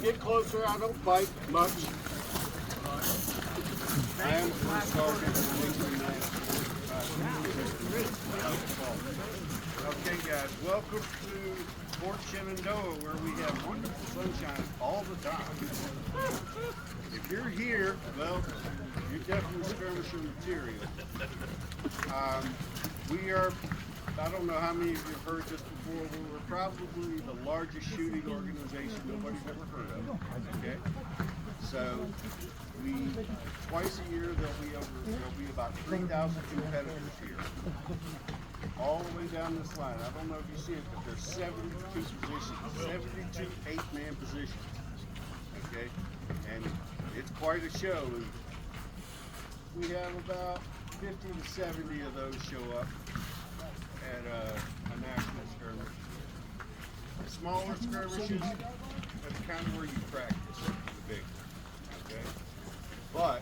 Get closer, I don't bite much. I am a first sergeant. Okay guys, welcome to Fort Shenandoah where we have wonderful sunshine all the time. If you're here, well, you're definitely skirmisher material. We are, I don't know how many of you have heard this before, but we're probably the largest shooting organization nobody's ever heard of. Okay? So we twice a year there'll be about 3,000 competitors here. All the way down this line. I don't know if you see it, but there's 72 positions, 72 eight-man positions. Okay? And it's quite a show. We have about 50 to 70 of those show up at a national skirmish. The smaller skirmishes, that's kind of where you practice the big, okay? But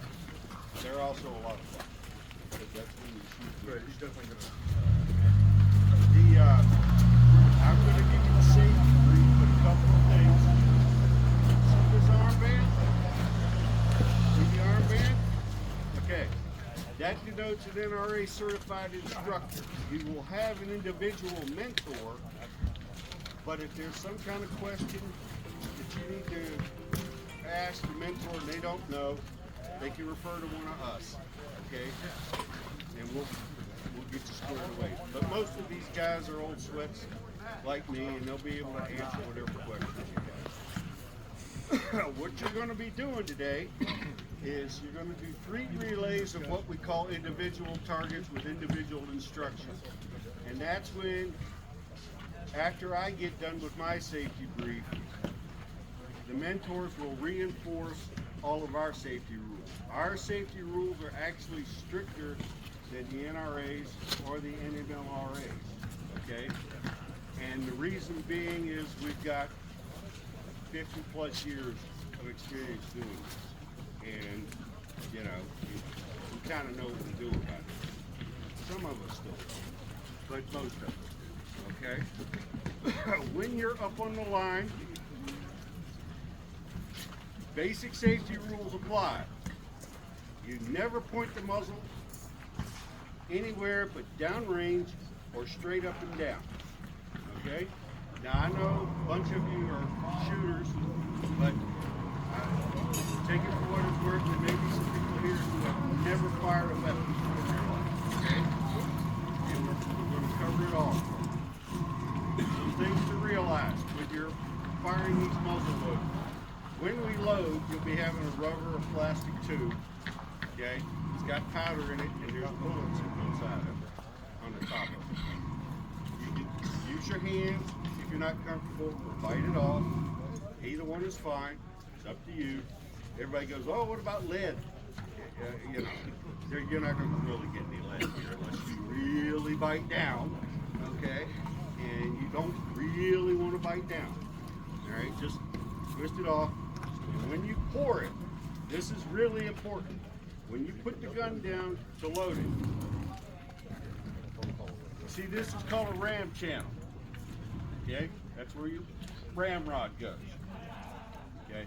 they're also a lot of fun. Because that's when you shoot. Right, he's definitely gonna. I'm going to give you the safety brief with a couple of things. See this armband? See the armband? Okay. That denotes an NRA certified instructor. You will have an individual mentor, but if there's some kind of question that you need to ask the mentor and they don't know, they can refer to one of us, okay? And we'll get you squared away. But most of these guys are old sweats like me, and they'll be able to answer whatever questions you have. What you're going to be doing today is you're going to do 3 relays of what we call individual targets with individual instructions. And that's when, after I get done with my safety brief, the mentors will reinforce all of our safety rules. Our safety rules are actually stricter than the NRAs or the NMLRAs, okay? And the reason being is we've got 50 plus years of experience doing this. And, you know, we kind of know what to do about it. Some of us still don't, but most of us, okay? When you're up on the line, basic safety rules apply. You never point the muzzle anywhere but downrange or straight up and down, okay? Now I know a bunch of you are shooters, but take it for what it's worth. There may be some people here who have never fired a weapon in their life, okay? And we're going to cover it all. Some things to realize when you're firing these muzzle loads. When we load, you'll be having a rubber or plastic tube, okay? It's got powder in it, and there's bullets inside of it, on the top of it. You can use your hands if you're not comfortable, or bite it off. Either one is fine. It's up to you. Everybody goes, oh, what about lead? You know, you're not going to really get any lead here unless you really bite down, okay? And you don't really want to bite down. All right, just twist it off. And when you pour it, this is really important. When you put the gun down to load it, see, this is called a ram channel. Okay, that's where your ramrod goes. Okay,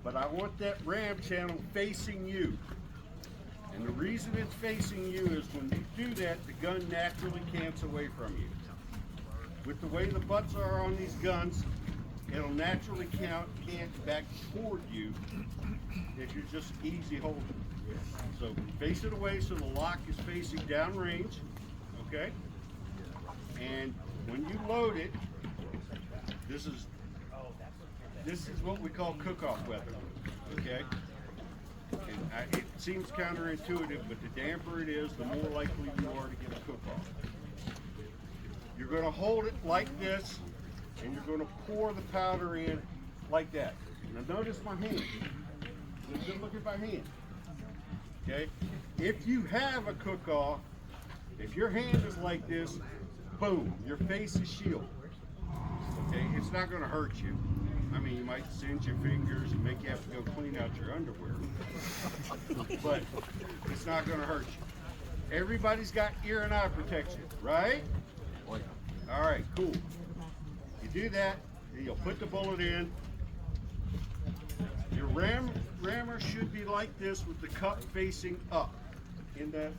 but I want that ram channel facing you. And the reason it's facing you is when you do that, the gun naturally cants away from you. With the way the butts are on these guns, it'll naturally cant back toward you if you're just easy holding. So face it away so the lock is facing downrange, okay? And when you load it, this is what we call cook-off weapon, okay? And it seems counterintuitive, but the damper it is, the more likely you are to get a cook-off. You're going to hold it like this, and you're going to pour the powder in like that. Now notice my hand. Just look at my hand. Okay? If you have a cook-off, if your hand is like this, boom, your face is shielded. Okay? It's not going to hurt you. I mean, you might singe your fingers and make you have to go clean out your underwear. But it's not going to hurt you. Everybody's got ear and eye protection, right? All right, cool. You do that, and you'll put the bullet in, rammer should be like this with the cup facing up in that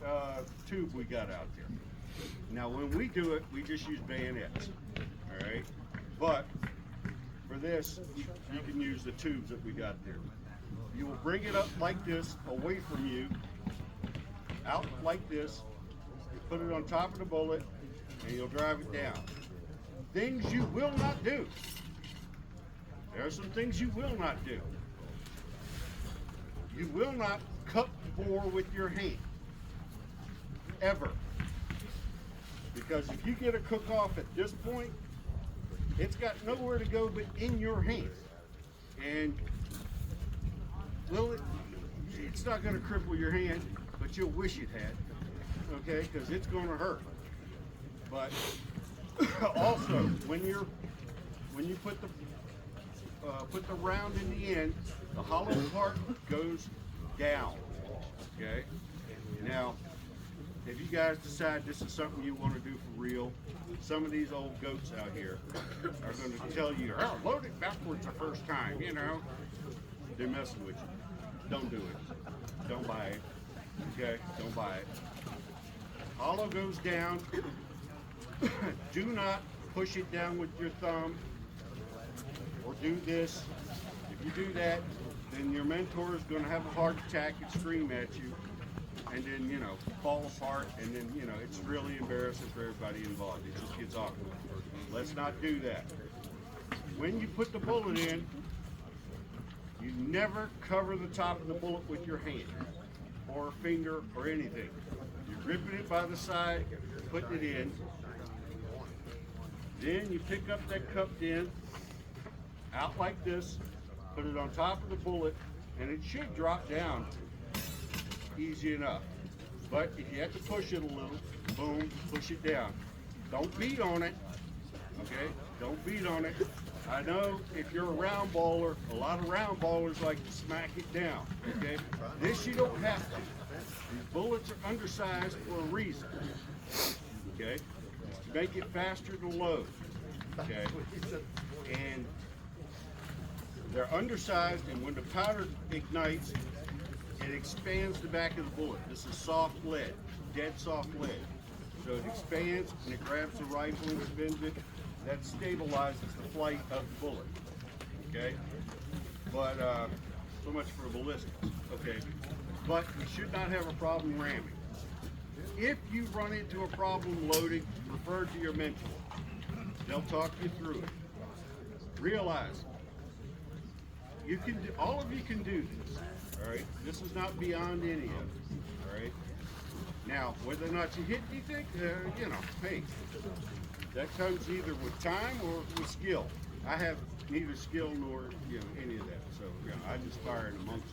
tube we got out there. Now when we do it, we just use bayonets, all right? But for this, you can use the tubes that we got there. You will bring it up like this, away from you, out like this, you put it on top of the bullet, and you'll drive it down. Things you will not do. There are some things you will not do. You will not cut bore with your hand, ever. Because if you get a cook off at this point, it's got nowhere to go but in your hand. And, well, it's not gonna cripple your hand, but you'll wish it had, okay? Because it's gonna hurt. But also, when you put the round in the end, the hollow part goes down, okay? Now, if you guys decide this is something you want to do for real, some of these old goats out here are going to tell you, oh, load it backwards the first time, you know. They're messing with you. Don't do it. Don't buy it, okay? Don't buy it. Hollow goes down. Do not push it down with your thumb or do this. If you do that, then your mentor is going to have a heart attack and scream at you, and then, you know, fall apart, and then, you know, it's really embarrassing for everybody involved. It just gets awkward. Let's not do that. When you put the bullet in, you never cover the top of the bullet with your hand or finger or anything. You're gripping it by the side, putting it in. Then you pick up that cupped end, out like this, put it on top of the bullet, and it should drop down easy enough. But if you have to push it a little, boom, push it down. Don't beat on it, okay? Don't beat on it. I know if you're a round baller, a lot of round ballers like to smack it down, okay? This you don't have to. These bullets are undersized for a reason, okay? To make it faster to load, okay? And they're undersized, and when the powder ignites, it expands the back of the bullet. This is soft lead, dead soft lead. So it expands and it grabs the rifle and spins it. That stabilizes the flight of the bullet, okay? But so much for ballistics, okay? But you should not have a problem ramming. If you run into a problem loading, refer to your mentor. They'll talk you through it. Realize, you can do, all of you can do this, all right? This is not beyond any of it, all right? Now, whether or not you hit anything, you know, hey, that comes either with time or with skill. I have neither skill nor, you know, any of that. So, you know, I just fire in amongst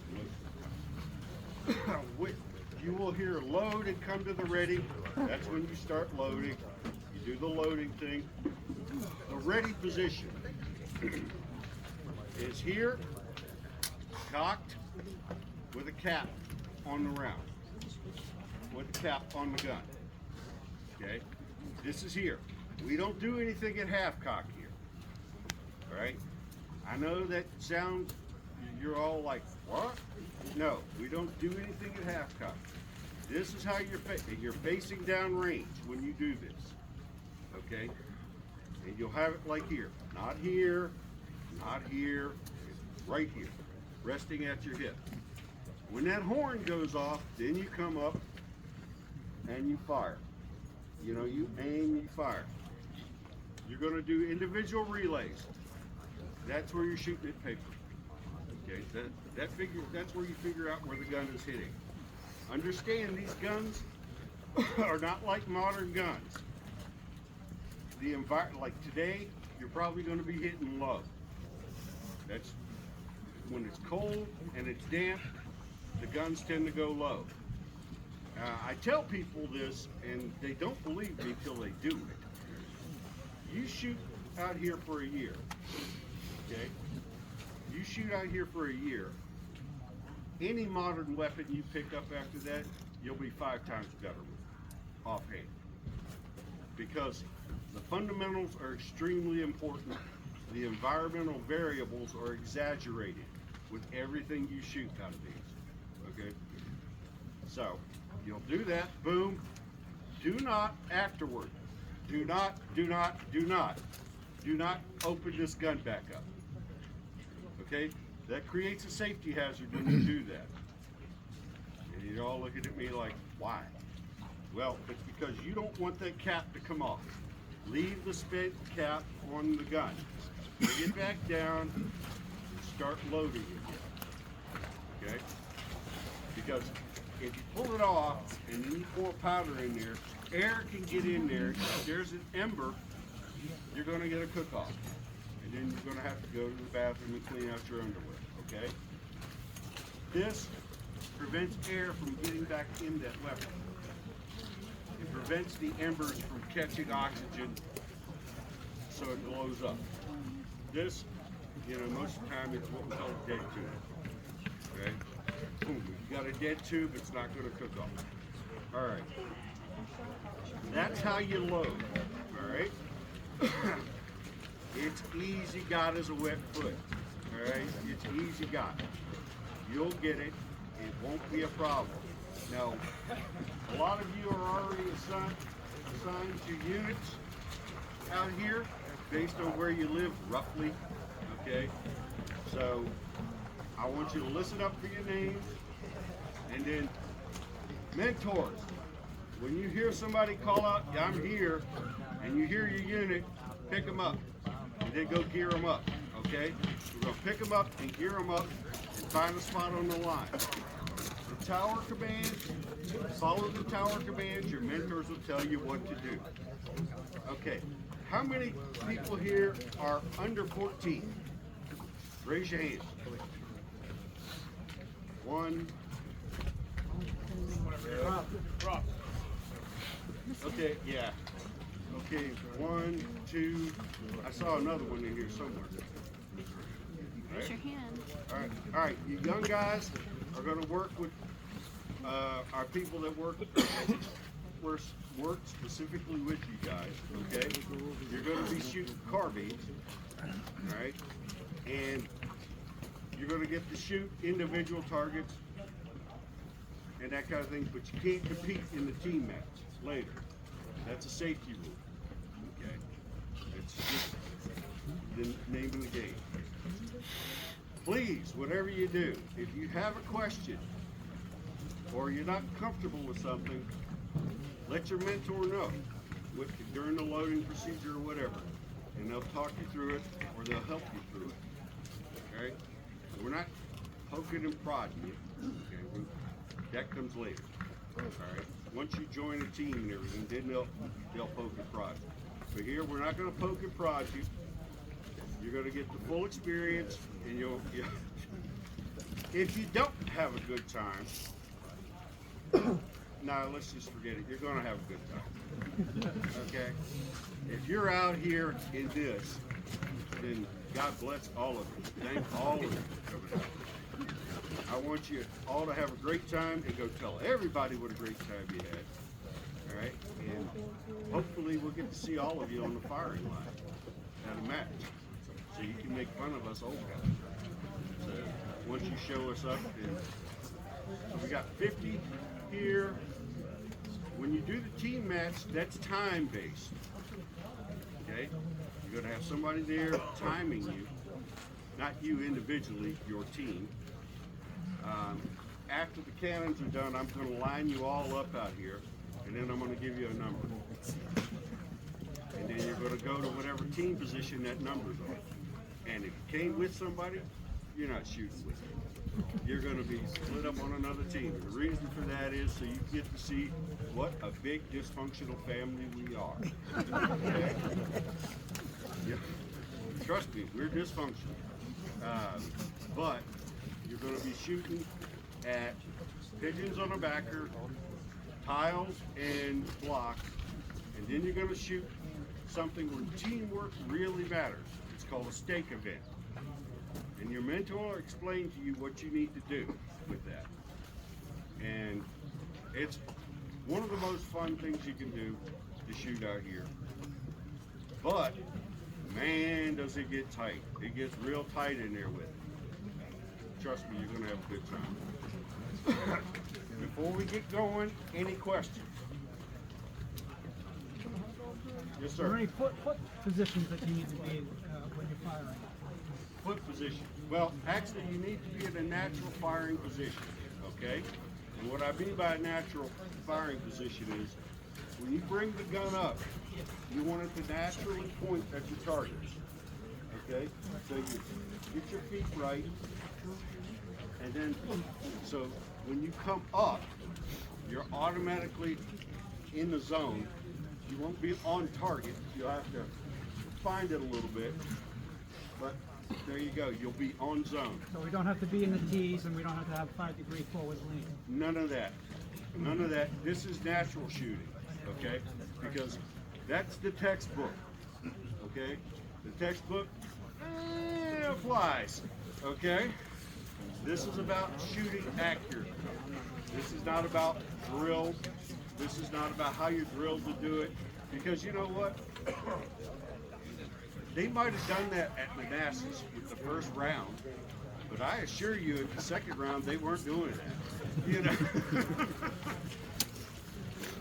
the most. You will hear load and come to the ready. That's when you start loading. You do the loading thing. The ready position is here, cocked with a cap on the round, with the cap on the gun, okay? This is here. We don't do anything at half cock here, all right? I know that sounds, you're all like, what? No, we don't do anything at half cock. This is how you're facing down range when you do this, okay? And you'll have it like here, not here, not here, right here, resting at your hip. When that horn goes off, then you come up and you fire. You know, you aim, you fire. You're going to do individual relays. That's where you're shooting at paper. Okay, that's where you figure out where the gun is hitting. Understand, these guns are not like modern guns. The environment, like today, you're probably going to be hitting low. That's when it's cold and it's damp, the guns tend to go low. I tell people this, and they don't believe me till they do it. You shoot out here for a year, okay? You shoot out here for a year. Any modern weapon you pick up after that, you'll be 5 times better with, offhand. Because the fundamentals are extremely important. The environmental variables are exaggerated. with everything you shoot out of these. Okay? So you'll do that, boom. Do not afterward. Do not open this gun back up. Okay? That creates a safety hazard when you do that. And you're all looking at me like, why? Well, it's because you don't want that cap to come off. Leave the spent cap on the gun. Bring it back down and start loading it. Okay? Because if you pull it off and you pour powder in there, air can get in there. If there's an ember, you're going to get a cook-off. And then you're going to have to go to the bathroom and clean out your underwear. Okay? This prevents air from getting back in that weapon. It prevents the embers from catching oxygen so it blows up. This, most of the time it's what we call a dead tube. Okay? Boom, if you got a dead tube, it's not going to cook off. All right. That's how you load. All right? It's easy got as a wet foot. All right? It's easy got. You'll get it. It won't be a problem. Now, a lot of you are already assigned to units out here based on where you live roughly. Okay? So, I want you to listen up for your names. And then, mentors, when you hear somebody call out, I'm here, and you hear your unit, pick them up. And then go gear them up. Okay? We're going to pick them up and gear them up and find a spot on the line. The tower commands, follow the tower commands. Your mentors will tell you what to do. Okay. How many people here are under 14? Raise your hand. One. Okay, yeah. Okay, 1, 2. I saw another one in here somewhere. Raise your hand. All right. You young guys are going to work with our people that work specifically with you guys. Okay, you're going to be shooting carbines. All right, and you're going to get to shoot individual targets and that kind of thing, but you can't compete in the team match later. That's a safety rule. Okay, it's just the name of the game. Please, whatever you do, if you have a question or you're not comfortable with something, let your mentor know during the loading procedure or whatever, and they'll talk you through it or they'll help you through it. Okay? We're not poking and prodding you. Okay? That comes later. All right? Once you join a team and everything, then they'll poke and prod you. But here, we're not going to poke and prod you. You're going to get the full experience, and you'll if you don't have a good time, no, let's just forget it. You're going to have a good time. Okay? If you're out here in this, then God bless all of you. Thank all of you for coming out. I want you all to have a great time and go tell everybody what a great time you had. All right? And hopefully we'll get to see all of you on the firing line at a match. So you can make fun of us old guys. So once you show us up, and we got 50 here. When you do the team match, that's time-based. Okay? You're going to have somebody there timing you, not you individually, your team. After the cannons are done, I'm going to line you all up out here, and then I'm going to give you a number. And then you're going to go to whatever team position that number's on. And if you came with somebody, you're not shooting with them. You're going to be split up on another team. And the reason for that is so you get to see what a big dysfunctional family we are. Okay? Yeah. Trust me, we're dysfunctional. But you're going to be shooting at pigeons on a backer, tiles and blocks, and then you're going to shoot something where teamwork really matters. It's called a stake event. And your mentor explains to you what you need to do with that. And it's one of the most fun things you can do to shoot out here. But, man, does it get tight. It gets real tight in there with it. trust me, you're going to have a good time. Before we get going, any questions? Yes, Are there sir. any foot positions that you need to be in when you're firing? Foot position. Well, actually, you need to be in a natural firing position, okay? And what I mean by a natural firing position is when you bring the gun up, you want it to naturally point at your target, okay? So you get your feet right, and then, so when you come up, you're automatically in the zone. You won't be on target. You'll have to find it a little bit, but there you go. You'll be on zone. So we don't have to be in the T's and we don't have to have 5-degree forward lean. None of that. None of that. This is natural shooting, okay? Because that's the textbook, okay? The textbook applies, okay? This is about shooting accurate. This is not about drill. This is not about how you're drilled to do it. Because you know what? They might have done that at Manassas with the first round, but I assure you, at the second round, they weren't doing that. You know,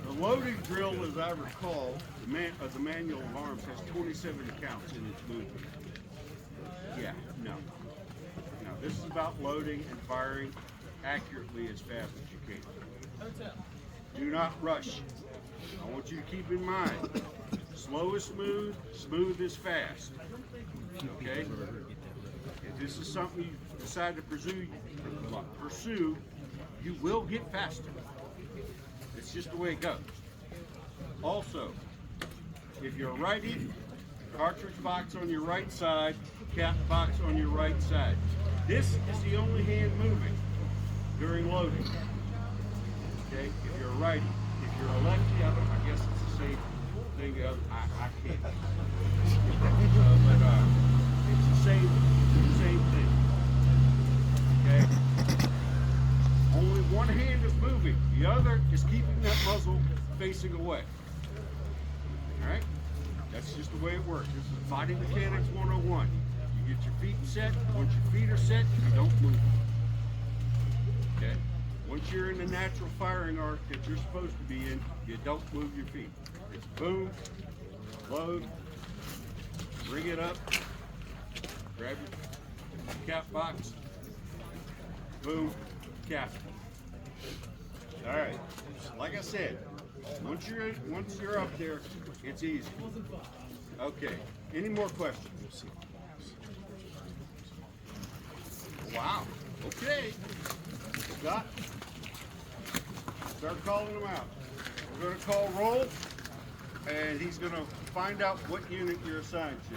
the loading drill, as I recall, the manual of arms has 27 counts in its movement. Yeah, no. This is about loading and firing accurately as fast as you can. Do not rush. I want you to keep in mind, slow is smooth, smooth is fast. Okay? If this is something you decide to pursue, you will get faster. It's just the way it goes. Also, if you're righty, cartridge box on your right side, cap box on your right side. This is the only hand moving during loading. Okay, if you're a righty, if you're a lefty, I guess it's the same thing. I can't. But it's the same thing. Okay. Only one hand is moving. The other is keeping that muzzle facing away. All right. That's just the way it works. This is Fighting Mechanics 101. You get your feet set. Once your feet are set, you don't move. Okay? Once you're in the natural firing arc that you're supposed to be in, you don't move your feet. It's boom, load, bring it up, grab your cap box, boom, cap. All right. Like I said, once you're up there, it's easy. Okay. Any more questions? Wow. Okay. Scott, start calling them out. We're going to call roll, and he's going to find out what unit you're assigned to.